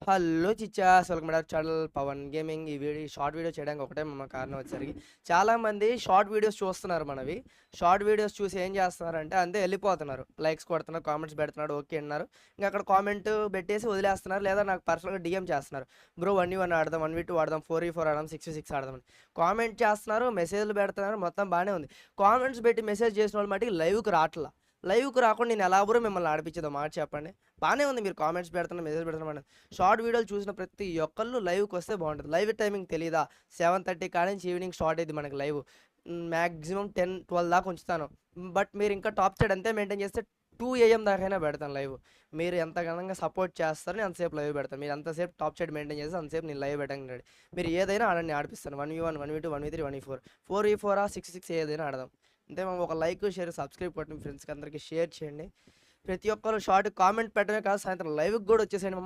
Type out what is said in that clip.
Hello చిచ్చాస్! Welcome back channel Pavan gaming. ఈ short video చేయడానికి ఒకటే కారణం వచ్చేసరికి చాలామంది షార్ట్ వీడియోస్ చూస్తున్నారు మనవి. షార్ట్ వీడియోస్ చూసి ఏం చేస్తున్నారంటే అంతే ఎళ్ళిపోతున్నారు. లైక్స్ కొడుతున్నారు, కామెంట్స్ పెడుతున్నాడు, ఓకే అన్నారు. ఇంక అక్కడ కామెంట్ పెట్టేసి వదిలేస్తున్నారు. లేదా నాకు పర్సనల్‌గా డీఎం చేస్తున్నారు. బ్రో 1v1 ఆడదాం, 1v2 ఆడదాం, 4v4 ఆడదాం, 6v6 ఆడదాం అని. కామెంట్ చేస్తున్నారు, మెసేజ్‌లు పెడుతున్నారు, మొత్తం బానే ఉంది. కామెంట్స్ పెట్టి మెసేజ్ చేసినోళ్ళు మటికి లైవ్‌కి రాట్ల. లైవ్‌కి రాకుండా నేను ఎలా బ్రో మిమ్మల్ని ఆడిపిచ్చేది? ఓ మాట చెప్పండి. బానే ఉంది మీరు కామెంట్స్ పెడుతున్నారు, మెసేజ్ పెడుతున్నారు. షార్ట్ వీడియోలు చూసిన ప్రతి ఒక్కళ్ళు లైవ్‌కి వస్తే బాగుంటది. లైవ్ టైమింగ్ తెలీదా? 7:30 కానించి ఈవినింగ్ స్టార్ట్ అయిద్ది మనకి లైవ్. మాక్సిమం 10, 12 దాకా ఉంచుతాను. బట్ మీరు ఇంకా టాప్ సైడ్ అంతే మెయింటైన్ చేస్తే 2 AM దాకైనా పెడతాను లైవ్. మీరు ఎంత ఘనంగా సపోర్ట్ చేస్తారో నేను అంతసేపు లైవ్ పెడతాను. మీరు ఎంతసేపు టాప్ సైడ్ మెయింటైన్ చేస్తే అంతసేపు నేను లైవ్ పెట్టడానికి రెడీ. మీరు ఏదైనా ఆడండి, ఆడిపిస్తాను. 1v1, 1v2, 1v3, 1v4, 4v4 6v6 ఏదైనా ఆడదాం. అంతే మామ. ఒక లైక్, షేర్, సబ్స్క్రైబ్ కొట్టండి. ఫ్రెండ్స్‌కి అందరికీ షేర్ చేయండి. ప్రతి ఒక్కరు షార్ట్ కామెంట్ పెట్టడమే కాదు, సాయంత్రం లైవ్‌కి కూడా వచ్చేసేయండి మామ.